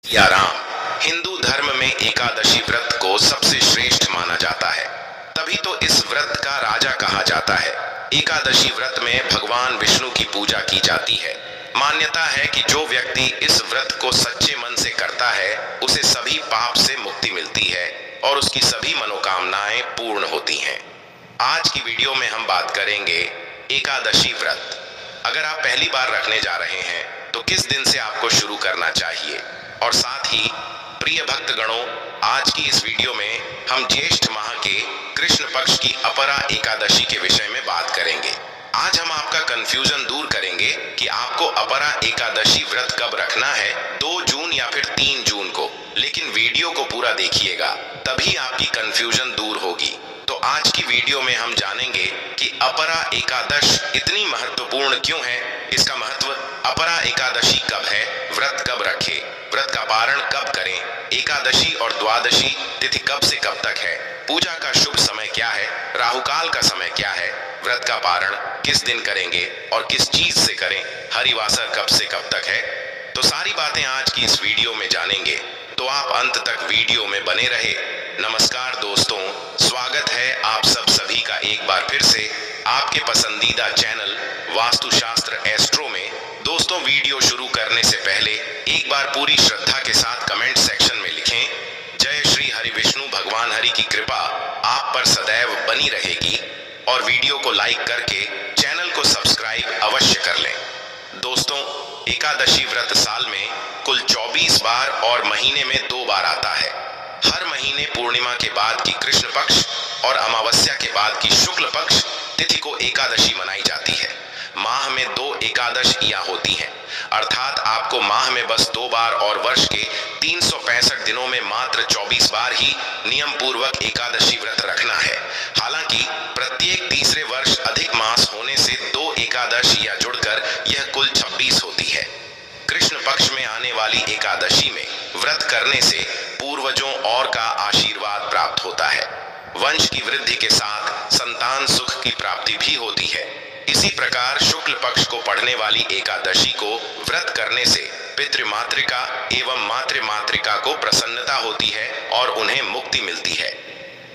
या राम। हिंदू धर्म में एकादशी व्रत को सबसे श्रेष्ठ माना जाता है, तभी तो इस व्रत का राजा कहा जाता है। एकादशी व्रत में भगवान विष्णु की पूजा की जाती है। मान्यता है कि जो व्यक्ति इस व्रत को सच्चे मन से करता है उसे सभी पाप से मुक्ति मिलती है और उसकी सभी मनोकामनाएं पूर्ण होती हैं। आज की वीडियो में हम बात करेंगे एकादशी व्रत। अगर आप पहली बार रखने जा रहे हैं तो किस दिन से आपको शुरू करना चाहिए, और साथ ही प्रिय भक्तगणों, आज की इस वीडियो में हम ज्येष्ठ माह के कृष्ण पक्ष की अपरा एकादशी के विषय में बात करेंगे। आज हम आपका कंफ्यूजन दूर करेंगे कि आपको अपरा एकादशी व्रत कब रखना है, 2 जून या फिर 3 जून को। लेकिन वीडियो को पूरा देखिएगा, तभी आपकी कंफ्यूजन दूर होगी। तो आज की वीडियो में हम जानेंगे कि अपरा एकादश इतनी महत्वपूर्ण क्यों है, इसका महत्व, अपरा एकादशी कब है, व्रत कब रखें, व्रत का पारण कब करें, एकादशी और द्वादशी तिथि कब से कब तक है, पूजा का शुभ समय क्या है, राहुकाल का समय क्या है, व्रत का पारण किस दिन करेंगे और किस चीज से करें, हरिवासर कब से कब तक है। तो सारी बातें आज की इस वीडियो में जानेंगे, तो आप अंत तक वीडियो में बने रहे। नमस्कार दोस्तों, स्वागत है आप सब सभी का एक बार फिर से आपके पसंदीदा चैनल वास्तुशास्त्र एस्ट्रो में। दोस्तों, वीडियो शुरू करने से पहले एक बार पूरी श्रद्धा के साथ कमेंट सेक्शन में लिखें, जय श्री हरि विष्णु भगवान हरि की कृपा आप पर सदैव बनी रहेगी, और वीडियो को लाइक करके चैनल को सब्सक्राइब अवश्य कर लें। दोस्तों, एकादशी व्रत साल में कुल 24 बार और महीने में 2 बार आता है। हर महीने पूर्णिमा के बाद की कृष्ण पक्ष और अमावस्या के बाद की शुक्ल पक्ष तिथि को एकादशी मनाई जाती है। माह में 2 एकादशियां होती हैं, अर्थात आपको माह में बस 2 बार और वर्ष के 365 दिनों में मात्र 24 बार ही नियम पूर्वक एकादशी व्रत रखना है। हालांकि प्रत्येक तीसरे वर्ष अधिक मास होने से 2 एकादशियां जुड़कर यह कुल 26 होती है। कृष्ण पक्ष में आने वाली एकादशी में व्रत करने से पूर्वजों और का आशीर्वाद प्राप्त होता है। वंश की वृद्धि के साथ संतान सुख की प्राप्ति भी होती है। इसी प्रकार शुक्ल पक्ष को पड़ने वाली एकादशी को व्रत करने से पितृमातृका एवं मातृमातृका को प्रसन्नता होती है और उन्हें मुक्ति मिलती है।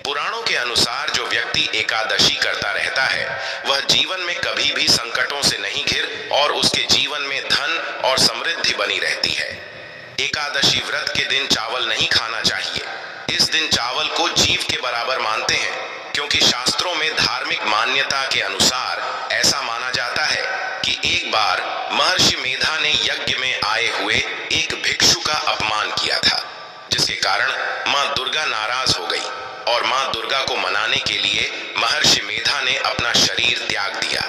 पुराणों के अनुसार जो व्यक्ति एकादशी करता रहता है वह जीवन में कभी भी संकटों से नहीं घिर और उसके जीवन में धन और समृद्धि बनी रहती है। एकादशी व्रत के दिन चावल नहीं खाना चाहिए। इस दिन चावल को जीव के बराबर मानते हैं, क्योंकि शास्त्रों में धार्मिक मान्यता के अनुसार ऐसा माना जाता है कि एक बार महर्षि मेधा ने यज्ञ में आए हुए एक भिक्षु का अपमान किया था, जिसके कारण मां दुर्गा नाराज हो गई और मां दुर्गा को मनाने के लिए महर्षि मेधा ने अपना शरीर त्याग दिया,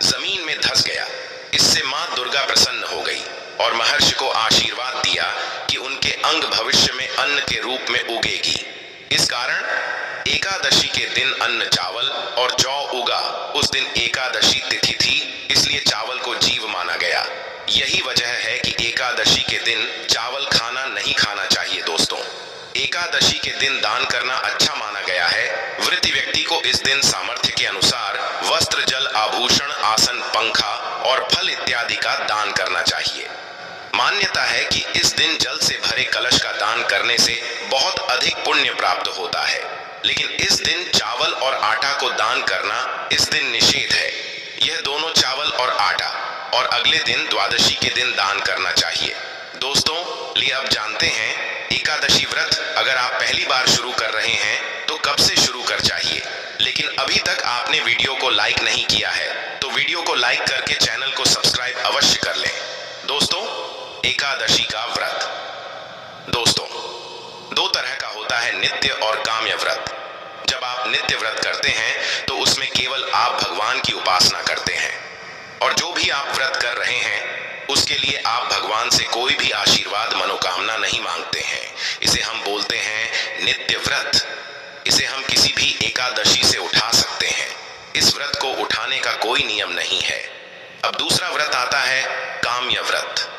जमीन में धंस गया। इससे मां दुर्गा प्रसन्न हो गई और महर्षि को आशीर्वाद दिया कि उनके अंग भविष्य में अन्न के रूप में उगेगी। इस कारण एकादशी के दिन अन्न चावल और जौ उगा। उस दिन एकादशी तिथि थी, इसलिए चावल को जीव माना गया। यही वजह है कि एकादशी के दिन चावल खाना नहीं खाना चाहिए। दोस्तों, एकादशी के दिन दान करना अच्छा माना गया है। वृत्ति व्यक्ति को इस दिन सामर्थ्य के अनुसार वस्त्र, जल, आभूषण, आसन, पंखा और फल इत्यादि का दान करना चाहिए। मान्यता है कि इस दिन जल से भरे कलश का दान करने से बहुत अधिक पुण्य प्राप्त होता है, लेकिन इस दिन चावल और आटा को दान करना इस दिन निषेध है। यह दोनों चावल और आटा और अगले दिन द्वादशी के दिन दान करना चाहिए। दोस्तों, लिए अब जानते हैं एकादशी व्रत अगर आप पहली बार शुरू कर रहे हैं तो कब से शुरू कर चाहिए। लेकिन अभी तक आपने वीडियो को लाइक नहीं किया है तो वीडियो को लाइक करके चैनल को सब्सक्राइब अवश्य कर लें। दोस्तों, एकादशी का व्रत, दोस्तों, 2 तरह का होता है, नित्य और काम्य व्रत। जब आप नित्य व्रत करते हैं तो उसमें केवल आप भगवान की उपासना करते हैं, और जो भी आप व्रत कर रहे हैं उसके लिए आप भगवान से कोई भी आशीर्वाद, मनोकामना नहीं मांगते हैं। इसे हम बोलते हैं नित्य व्रत। इसे हम किसी भी एकादशी से उठा सकते हैं। इस व्रत को उठाने का कोई नियम नहीं है। अब दूसरा व्रत आता है काम्य व्रत।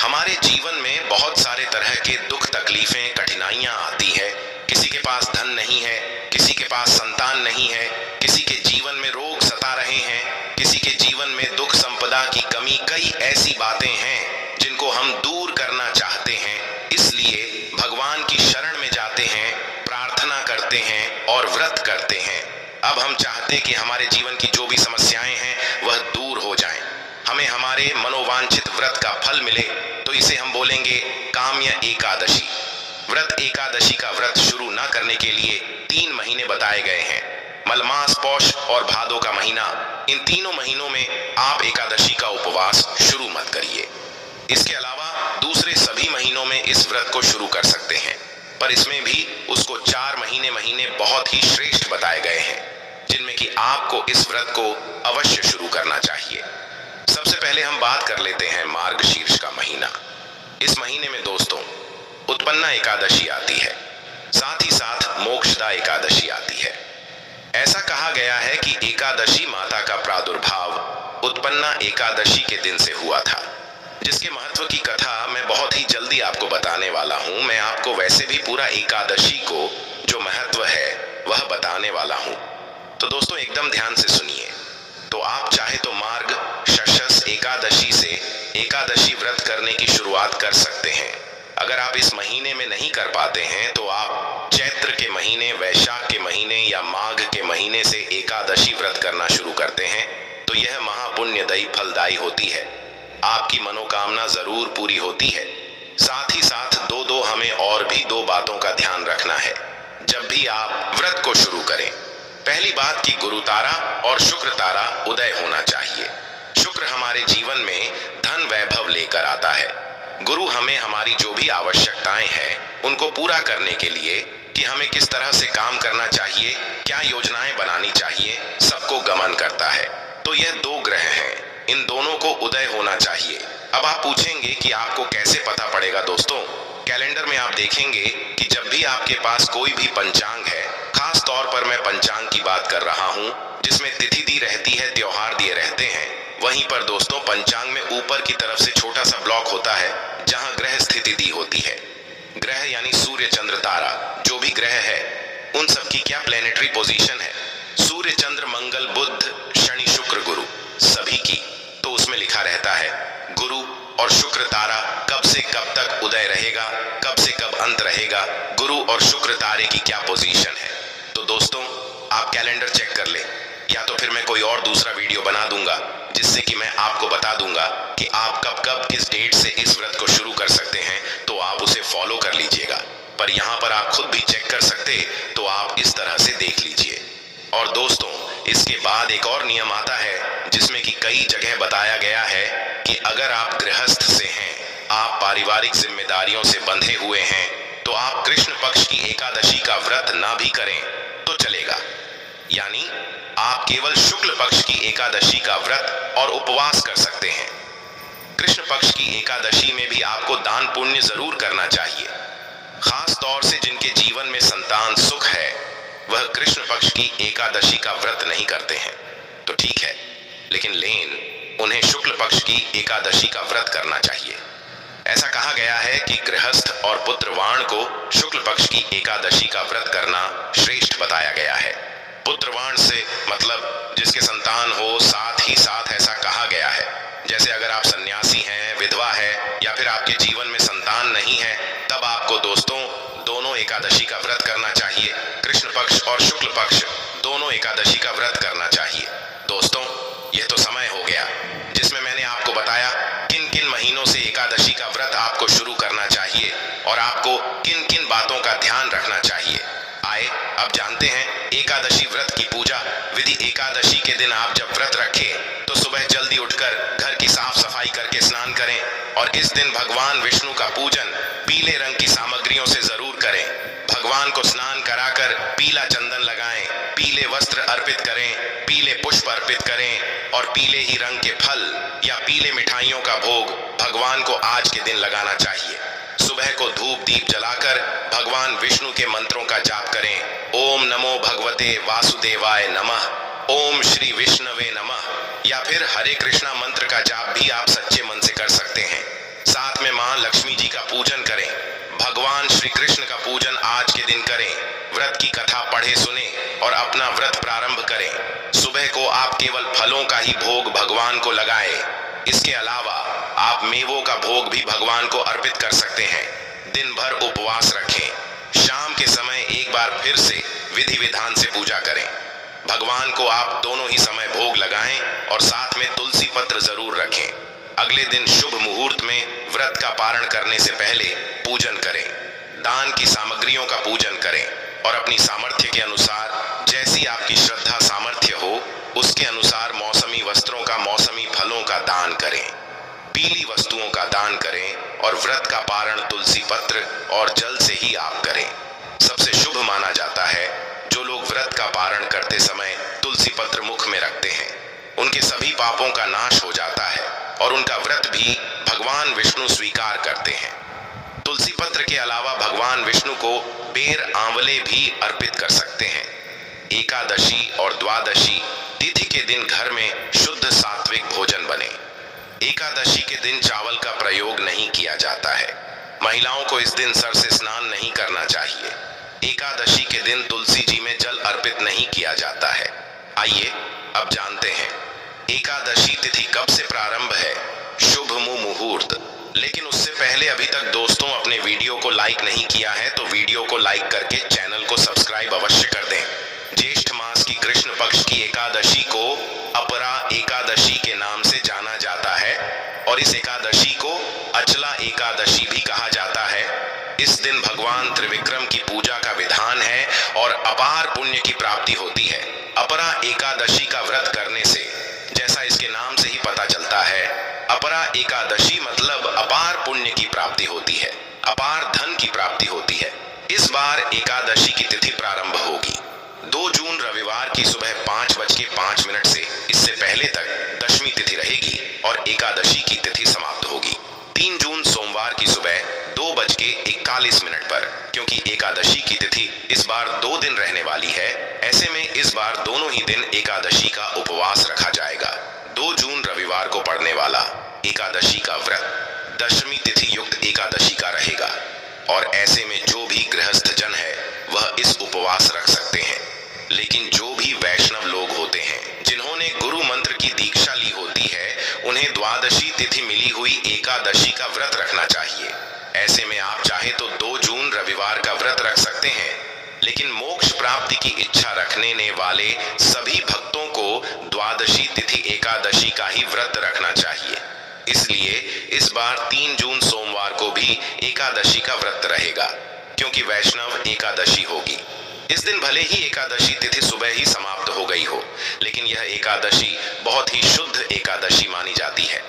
हमारे जीवन में बहुत सारे तरह के दुख, तकलीफें, कठिनाइयां आती है। किसी के पास धन नहीं है, किसी के पास संतान नहीं है, किसी के जीवन में रोग सता रहे हैं, किसी के जीवन में दुख संपदा की कमी, कई ऐसी बातें हैं जिनको हम दूर करना चाहते हैं। इस इसलिए भगवान की शरण में जाते हैं, प्रार्थना करते हैं और व्रत करते हैं। अब हम चाहते कि हमारे जीवन की जो भी समस्याएं हैं वह दूर हो जाएं, हमें हमारे मनोवांछित व्रत का फल मिले, तो इसे हम बोलेंगे काम्य एकादशी। व्रत एकादशी का व्रत शुरू न करने के लिए 3 महीने बताए गए हैं। मलमास, पौष और भादो का महीना, इन तीनों महीनों में आप एकादशी का उपवास शुरू मत करिए। इसके अलावा दूसरे सभी महीनों में इस व्रत को शुरू कर सकते हैं, पर इसमें भी उसको 4 महीने बहुत ही श्रेष्ठ बताए गए हैं, जिनमें कि आपको इस व्रत को अवश्य शुरू करना चाहिए। सबसे पहले हम बात कर लेते हैं मार्गशीर्ष का महीना। इस महीने में दोस्तों उत्पन्ना एकादशी आती है, साथ ही साथ मोक्षदा एकादशी आती है। ऐसा कहा गया है कि एकादशी माता का प्रादुर्भाव उत्पन्ना एकादशी के दिन से हुआ था, जिसके महत्व की कथा मैं बहुत ही जल्दी आपको बताने वाला हूं। मैं आपको वैसे भी पूरा एकादशी को जो महत्व है वह बताने वाला हूं, तो दोस्तों एकदम ध्यान से सुनिए। तो आप चाहे तो मार्ग षष्ठ एकादशी से एकादशी व्रत करने की शुरुआत कर सकते हैं। अगर आप इस महीने में नहीं कर पाते हैं तो आप चैत्र के महीने, वैशाख के महीने या माघ के महीने से एकादशी व्रत करना शुरू करते हैं, तो यह महापुण्यदायी फलदायी होती है। आपकी मनोकामना जरूर पूरी होती है। साथ ही साथ दो हमें और भी 2 बातों का ध्यान रखना है जब भी आप व्रत को शुरू करें। पहली बात कि गुरु तारा और शुक्र तारा उदय होना चाहिए। शुक्र हमारे जीवन में धन वैभव लेकर आता है। गुरु हमें हमारी जो भी आवश्यकताएं हैं उनको पूरा करने के लिए कि हमें किस तरह से काम करना चाहिए, क्या योजनाएं बनानी चाहिए, सबको गमन करता है। तो यह 2 ग्रह हैं, इन दोनों को उदय होना चाहिए। अब आप पूछेंगे कि आपको कैसे पता पड़ेगा दोस्तों? कैलेंडर में आप देखेंगे कि जब भी आपके पास कोई भी पंचांग है, खास तौर पर मैं पंचांग की बात कर रहा हूं जिसमें तिथि दी रहती है, त्योहार दिए रहते हैं, वहीं पर दोस्तों पंचांग में ऊपर की तरफ से छोटा सा ब्लॉक होता है जहां ग्रह स्थिति दी होती है। ग्रह यानी सूर्य, चंद्र, तारा, जो भी ग्रह है उन सब की क्या प्लेनेटरी पोजीशन है, सूर्य, चंद्र, मंगल, बुध, शनि, शुक्र, गुरु, सभी की। तो उसमें लिखा रहता है गुरु और शुक्र तारा कब से कब तक उदय रहेगा, कब से कब अंत रहेगा, गुरु और शुक्र तारे की क्या पोजीशन है। तो दोस्तों आप कैलेंडर चेक कर ले, या तो फिर मैं कोई और दूसरा वीडियो बना दूंगा जिससे कि मैं आपको बता दूंगा कि आप कब कब किस डेट से इस व्रत को शुरू कर सकते हैं, तो आप उसे फॉलो कर लीजिएगा। पर यहाँ पर आप खुद भी चेक कर सकते, तो आप इस तरह से देख लीजिए। और दोस्तों इसके बाद एक और नियम आता है जिसमें कि कई जगह बताया गया है कि अगर आप गृहस्थ से हैं, आप पारिवारिक जिम्मेदारियों से बंधे हुए हैं, तो आप कृष्ण पक्ष की एकादशी का व्रत ना भी करें तो चलेगा। यानी आप केवल शुक्ल पक्ष की एकादशी का व्रत और उपवास कर सकते हैं। कृष्ण पक्ष की एकादशी में भी आपको दान पुण्य जरूर करना चाहिए। खास तौर से जिनके जीवन में संतान सुख है वह कृष्ण पक्ष की एकादशी का व्रत नहीं करते हैं, तो ठीक है, लेकिन उन्हें शुक्ल पक्ष की एकादशी का व्रत करना चाहिए। ऐसा कहा गया है कि गृहस्थ और पुत्रवाण को शुक्ल पक्ष की एकादशी का व्रत करना श्रेष्ठ बताया गया है। पुत्रवाण से मतलब जिसके संतान हो, साथ ही साथ ऐसा कहा गया है जैसे अगर आप सन्यासी हैं, विधवा है, या फिर आपके जीवन में संतान नहीं है, तब आपको दोस्तों दोनों एकादशी का व्रत करना चाहिए। कृष्ण पक्ष और शुक्ल पक्ष दोनों एकादशी का व्रत करना चाहिए। दोस्तों यह तो समय हो गया जिसमें मैंने आपको बताया किन किन महीनों से एकादशी का व्रत आपको शुरू करना चाहिए और आपको किन किन बातों का ध्यान रखना चाहिए। आए अब जानते हैं एकादशी व्रत की पूजा विधि। एकादशी के दिन आप जब व्रत रखें तो सुबह जल्दी उठकर घर की साफ सफाई करके स्नान करें और इस दिन भगवान विष्णु का पूजन पीले रंग की सामग्रियों से जरूर करें। भगवान को स्नान कराकर पीला चंदन लगाएं, पीले वस्त्र अर्पित करें, पीले पुष्प अर्पित करें और पीले ही रंग के फल या पीले मिठाइयों का भोग भगवान को आज के दिन लगाना चाहिए। सुबह को धूप दीप जलाकर भगवान विष्णु के मंत्रों का जाप करें। ओम नमो भगवते वासुदेवाय नमः, ओम श्री विष्णवे नमः, या फिर हरे कृष्णा मंत्र का जाप भी आप सच्चे मन से कर सकते हैं। साथ में मां लक्ष्मी जी का पूजन करें। भगवान श्री कृष्ण का पूजन आज के दिन करें। व्रत की कथा पढ़े सुने और अपना व्रत प्रारंभ करें। सुबह को आप केवल फलों का ही भोग भगवान को लगाएं। इसके अलावा आप मेवों का भोग भी भगवान को अर्पित कर सकते हैं। दिन भर उपवास रखें। शाम के समय एक बार फिर से विधि विधान से पूजा करें। भगवान को आप दोनों ही समय भोग लगाएं और साथ में तुलसी पत्र जरूर रखें। अगले दिन शुभ मुहूर्त में व्रत का पारण करने से पहले पूजन करें। दान की सामग्रियों का पूजन करें और अपनी सामर्थ्य के अनुसार, जैसी आपकी श्रद्धा सामर्थ्य हो, उसके अनुसार मौसमी वस्त्रों का, मौसमी फलों का दान करें। पीली वस्तुओं का दान करें और व्रत का पारण तुलसी पत्र और जल से ही आप करें। सबसे शुभ माना जाता है जो लोग व्रत का पारण करते समय तुलसी पत्र मुख में रखते हैं, उनके सभी पापों का नाश हो जाता है और उनका व्रत भी भगवान विष्णु स्वीकार करते हैं। तुलसी पत्र के अलावा भगवान विष्णु को बेर आंवले भी अर्पित कर सकते हैं। एकादशी और द्वादशी तिथि के दिन घर में शुद्ध सात्विक भोजन बने। एकादशी के दिन चावल का प्रयोग नहीं किया जाता है। महिलाओं को इस दिन सर से स्नान नहीं करना चाहिए। एकादशी के दिन तुलसी जी में जल अर्पित नहीं किया जाता है। आइए अब जानते हैं एकादशी तिथि कब से प्रारंभ है। शुभ मुहूर्त। लेकिन उससे पहले अभी तक दोस्तों अपने वीडियो को लाइक नहीं किया है तो वीडियो को लाइक करके चैनल को सब्सक्राइब अवश्य कर दें। ज्येष्ठ मास की कृष्ण पक्ष की एकादशी को अपरा एकादशी के नाम से जाना जाता है और इस एकादशी को अचला एकादशी भी कहा जाता है। इस दिन भगवान त्रिविक्रम की पूजा का विधान है और अपार पुण्य की प्राप्ति होती है। अपरा एकादशी का व्रत करने से, जैसा इसके नाम से ही पता चलता है, अपरा एकादशी मतलब अपार पुण्य की प्राप्ति होती है, अपार धन की प्राप्ति होती है। इस बार एकादशी की तिथि प्रारंभ होगी 2 जून रविवार की सुबह 5:05 से। इससे पहले तक दशमी तिथि रहेगी और एकादशी की तिथि समाप्त होगी 3 जून सोमवार की सुबह 2:41 पर। क्योंकि एकादशी की तिथि इस बार 2 दिन रहने वाली है, ऐसे में इस बार दोनों ही दिन एकादशी का उपवास रखा जाएगा। 2 जून रविवार को पड़ने वाला एकादशी का व्रत दशमी तिथि युक्त एकादशी का रहेगा और ऐसे में जो भी गृहस्थ जन है वह इस उपवास रख सकते हैं। लेकिन जो भी वैष्णव लोग होते हैं जिन्होंने गुरु मंत्र की दीक्षा ली होती है, उन्हें द्वादशी तिथि मिली हुई एकादशी का व्रत रखना चाहिए। ऐसे में आप चाहे तो 2 जून रविवार का व्रत रख सकते हैं, लेकिन मोक्ष प्राप्ति की इच्छा रखने वाले सभी भक्तों को द्वादशी तिथि एकादशी का ही व्रत रखना चाहिए। इसलिए इस बार 3 जून सोमवार को भी एकादशी का व्रत रहेगा, क्योंकि वैष्णव एकादशी होगी। इस दिन भले ही एकादशी तिथि सुबह ही समाप्त हो गई हो, लेकिन यह एकादशी बहुत ही शुद्ध एकादशी मानी जाती है।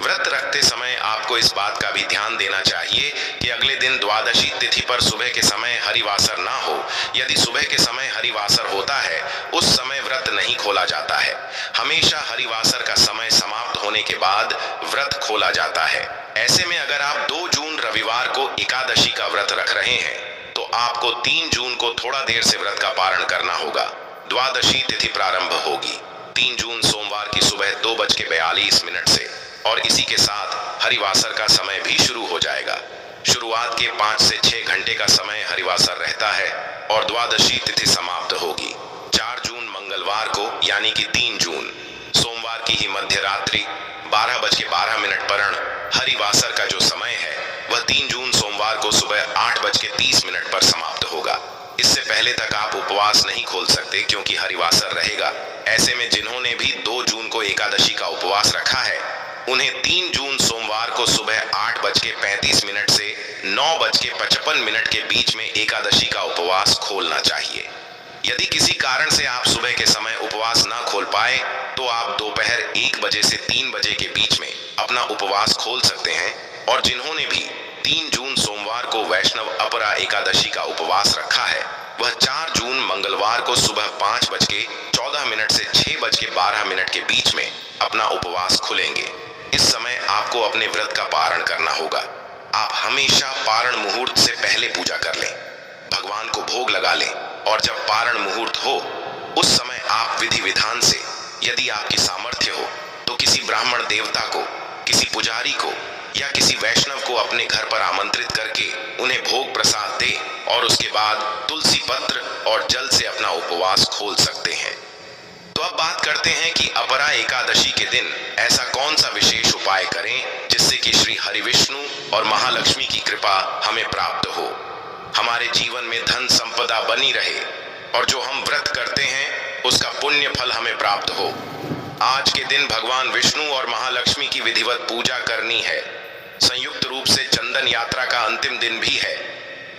व्रत रखते समय आपको इस बात का भी ध्यान देना चाहिए कि अगले दिन द्वादशी तिथि पर सुबह के समय हरिवासर ना हो। यदि सुबह के समय हरिवासर होता है, उस समय व्रत नहीं खोला जाता है। हमेशा हरिवासर का समय समाप्त होने के बाद व्रत खोला जाता है। ऐसे में अगर आप 2 जून रविवार को एकादशी का व्रत रख रहे हैं तो आपको 3 जून को थोड़ा देर से व्रत का पारण करना होगा। द्वादशी तिथि प्रारंभ होगी 3 जून सोमवार की सुबह 2:42 से और इसी के साथ हरिवासर का समय भी शुरू हो जाएगा। शुरुआत के 5 से 6 घंटे का समय हरिवासर रहता है और द्वादशी तिथि समाप्त होगी 4 जून मंगलवार को, यानी कि 3 जून सोमवार की ही मध्य रात्रि 12:12 पर। हरिवासर का जो समय है वह 3 जून सोमवार को सुबह 8:30 पर समाप्त होगा। इससे पहले तक आप उपवास नहीं खोल सकते क्योंकि हरिवासर रहेगा। ऐसे में जिन्होंने भी 2 जून को एकादशी का उपवास रखा है, उन्हें 3 जून सोमवार को सुबह 8:35 से 9:55 के बीच में एकादशी का उपवास खोलना चाहिए। यदि किसी कारण से आप सुबह के समय उपवास ना खोल पाए तो आप दोपहर 1 बजे से 3 बजे के बीच में अपना उपवास खोल सकते हैं। और जिन्होंने भी 3 जून सोमवार को वैष्णव अपरा एकादशी का उपवास रखा है, वह 4 जून मंगलवार को सुबह 5:14 से 6:12 के बीच में अपना उपवास खुलेंगे। इस समय आपको अपने व्रत का पारण करना होगा। आप हमेशा पारण मुहूर्त से पहले पूजा कर लें, भगवान को भोग लगा लें और जब पारण मुहूर्त हो उस समय आप विधि विधान से, यदि आपकी सामर्थ्य हो तो किसी ब्राह्मण देवता को, किसी पुजारी को या किसी वैष्णव को अपने घर पर आमंत्रित करके उन्हें भोग प्रसाद दे और उसके बाद तुलसी पत्र और जल से अपना उपवास खोल सकते हैं। तो अब अब बात करते हैं कि अपरा एकादशी के दिन ऐसा कौन सा विशेष उपाय करें जिससे कि श्री हरि विष्णु और महालक्ष्मी की कृपा हमें प्राप्त हो, हमारे जीवन में धन संपदा बनी रहे और जो हम व्रत करते हैं उसका पुण्य फल हमें प्राप्त हो। आज के दिन भगवान विष्णु और महालक्ष्मी की विधिवत पूजा करनी है। संयुक्त रूप से चंदन यात्रा का अंतिम दिन भी है,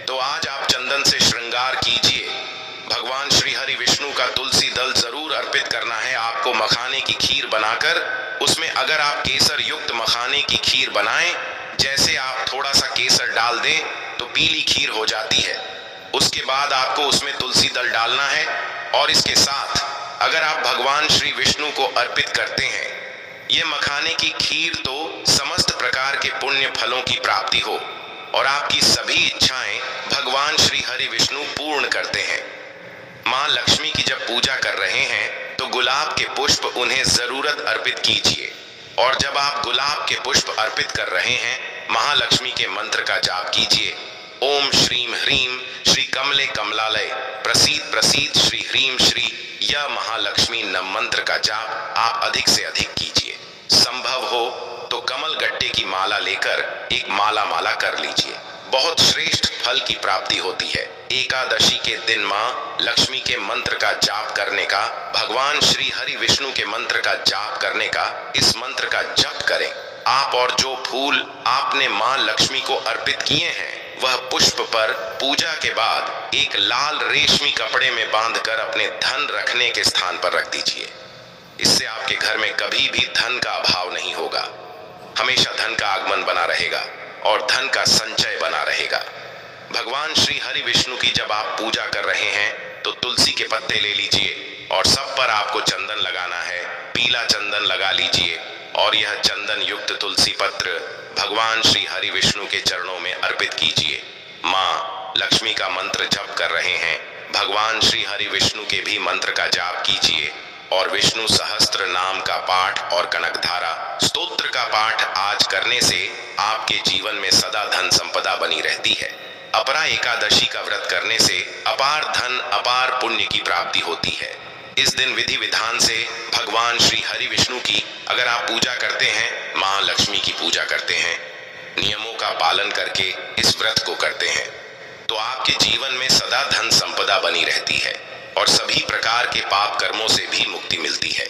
तो आज आप चंदन से श्रृंगार कीजिए। भगवान श्री हरि विष्णु का तुलसी दल जरूर अर्पित करना है आपको। मखाने की खीर बनाकर उसमें अगर आप केसर युक्त मखाने की खीर बनाएं, जैसे आप थोड़ा सा केसर डाल दें तो पीली खीर हो जाती है। उसके बाद आपको उसमें तुलसी दल डालना है और इसके साथ अगर आप भगवान श्री विष्णु को अर्पित करते हैं ये मखाने की खीर, तो समस्त प्रकार के पुण्य फलों की प्राप्ति हो और आपकी सभी इच्छाएं भगवान श्री हरि विष्णु पूर्ण करते हैं। मां लक्ष्मी की जब पूजा कर रहे हैं तो गुलाब के पुष्प उन्हें जरूरत अर्पित कीजिए और जब आप गुलाब के पुष्प अर्पित कर रहे हैं महालक्ष्मी के मंत्र का जाप कीजिए। ओम श्रीम ह्रीम श्री कमले कमलालय प्रसीद प्रसीद श्री ह्रीम श्री। यह महालक्ष्मी नम मंत्र का जाप आप अधिक से अधिक कीजिए। संभव हो तो कमल गट्टे की माला लेकर एक माला कर लीजिए, बहुत श्रेष्ठ फल की प्राप्ति होती है। एकादशी के दिन मां लक्ष्मी के मंत्र का जाप करने का, भगवान श्री हरि विष्णु के मंत्र का जाप करने का, इस मंत्र का जप करें आप और जो फूल आपने मां लक्ष्मी को अर्पित किए हैं वह पुष्प पर पूजा के बाद एक लाल रेशमी कपड़े में बांधकर अपने धन रखने के स्थान पर रख दीजिए। इससे आपके घर में कभी भी धन का अभाव नहीं होगा, हमेशा धन का आगमन बना रहेगा और धन का संचय बना रहेगा। भगवान श्री हरि विष्णु की जब आप पूजा कर रहे हैं तो तुलसी के पत्ते ले लीजिए और सब पर आपको चंदन लगाना है। पीला चंदन लगा लीजिए और यह चंदन युक्त तुलसी पत्र भगवान श्री हरि विष्णु के चरणों में अर्पित कीजिए। मां लक्ष्मी का मंत्र जप कर रहे हैं, भगवान श्री हरि विष्णु के भी मंत्र का जाप कीजिए और विष्णु सहस्त्र नाम का पाठ और कनकधारा स्तोत्र का पाठ आज करने से आपके जीवन में सदा धन संपदा बनी रहती है। अपरा एकादशी का व्रत करने से अपार धन अपार पुण्य की प्राप्ति होती है। इस दिन विधि विधान से भगवान श्री हरि विष्णु की अगर आप पूजा करते हैं, मां लक्ष्मी की पूजा करते हैं, नियमों का पालन करके इस व्रत को करते हैं, तो आपके जीवन में सदा धन संपदा बनी रहती है और सभी प्रकार के पाप कर्मों से भी मुक्ति मिलती है।